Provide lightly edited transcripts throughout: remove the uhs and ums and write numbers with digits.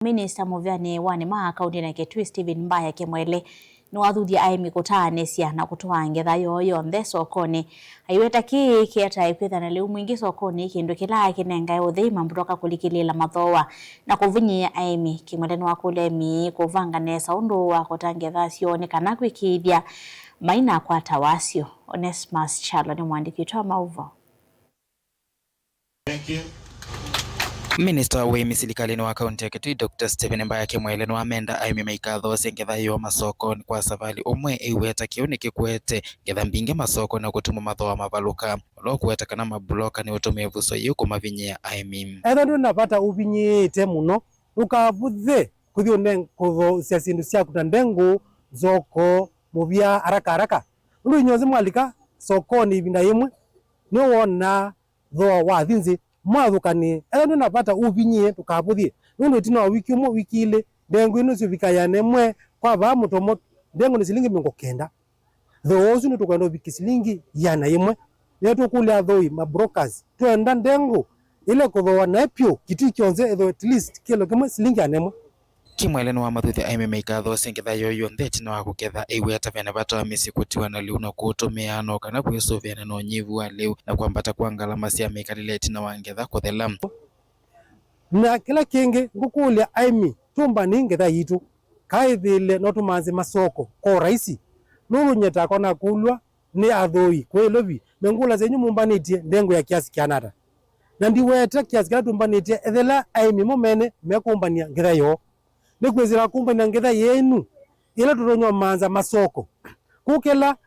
Minister Muvyani wane kaunti na Kitui Stephen Mbaya Kimwele niwathuthia aimi kutaanisia na kutoa ngetha yonthe sokoni aiweta ki kieta ikwithana liu mwingi sokoni kindu kila kinenga uthima mbutoka kulikilila mathoa na kuvunyia aimi Kimwele niwakulemi kuvanga nesa undu wa kutangetha sione kana kwikithia maina kwa tawasio. Onesmus Chalo ni mwandiki wa mauvo. Thank you. Minister wa serikali wa kaunti ya Kitui Dr. Stephen Mbaya Kimwele no amenda aimi maikatho sengetha yo masoko kwa savali umwe iweta kiuniki kwete ngetha mbinge masoko na gutuma mathoa mavaluka no kweta kana mabloka ni utumie vuso yuko mavinyia aimi etho ndu napata uvinyite muno ukavuthe kuthio kutho cia sindu cia kuta ndengu zoko muvia haraka ndu inyoze mwalika sokoni ibinda imwe ni wona thoa wa thinzi mwathukani etho ndu napata uvinyie tukavuthie ndu tino wiki umwe wiki ile ndengu ino civikaya nemwe kwa ba mutomo ndengu ni silingi 90 tho ucio ni tukwenda wiki silingi yana imwe ne tukulia thoi ma brokers twenda ndengu ile kuthoa nepyo kiti kionze etho at least kilo kimwe silingi anemwe. Kimwele no amathuthi aimi maikatho sengetha yoyo ntheti no aguketha iweta vene batoa misikutiwa na liu na kutumia no kana kwisuvia no nyivu wa liu na kwambata kwa ngalama cia mikalileti na wangetha kuthela na kila kingi ngukulia aimi tumba ni ngetha yitu kaithile no tumanze masoko ko raisi nuru nyeta kona kulwa ni athoi kwelovi mengula zenyu mumbanitie ndengo ya kiasi kianata na ndiweta kiasi kia tumbanitie ethela aimi momene mekumbania ngetha yo nikwizira kumbania ngetha yenu ila tutonywa manza masoko kukela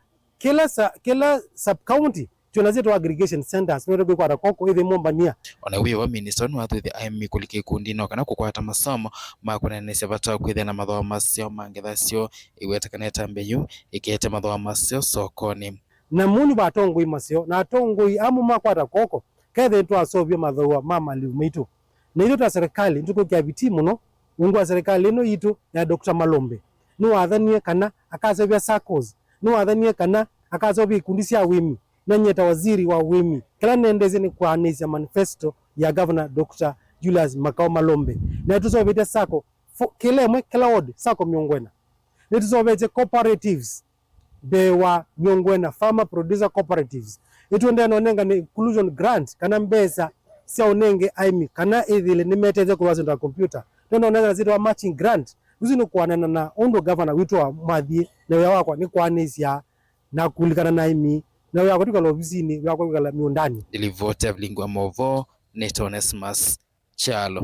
kila sub county tunazeto aggregation centers ndio kwa koko ile mombania ona wiyo wa minister no athuthi aimi kulike kundi no kana kukwata masomo makunenese bata kwithia na mathoa masio mangetha cio iweta kana tambeyu ikete mathoa masio sokoni na muni batongoi masio na tongoi amu makwata koko kethe twasovia mathoa mama liu mitu na ithu ta serikali ntuko kia biti muno ungu wa serikali ino yitu ya Dr. Malombe no wathanie kana akasovia SACCOS no wathanie kana akasovia ikundi cia wimi na nyeta waziri wa wimi kila nendeze ni kuanisia manifesto ya Governor Dr. Julius Makao Malombe na tusovete sako kila mwe kila ward sako miongwena na tusovete cooperatives bewa miongwena farmer producer cooperatives ituende nonenga ni inclusion grant kana mbesa sia onenge aimi kana ithile nimeteze kwa wazo nda computer ndio nonenga zito wa matching grant uzino kuanana na ondo governor witu wa mathi na ya wakwa ni kuanisia na kulikana na aimi na ya kutoka ofisini ya kwa miundani ilivote vlingwa movo Onesmus Chalo.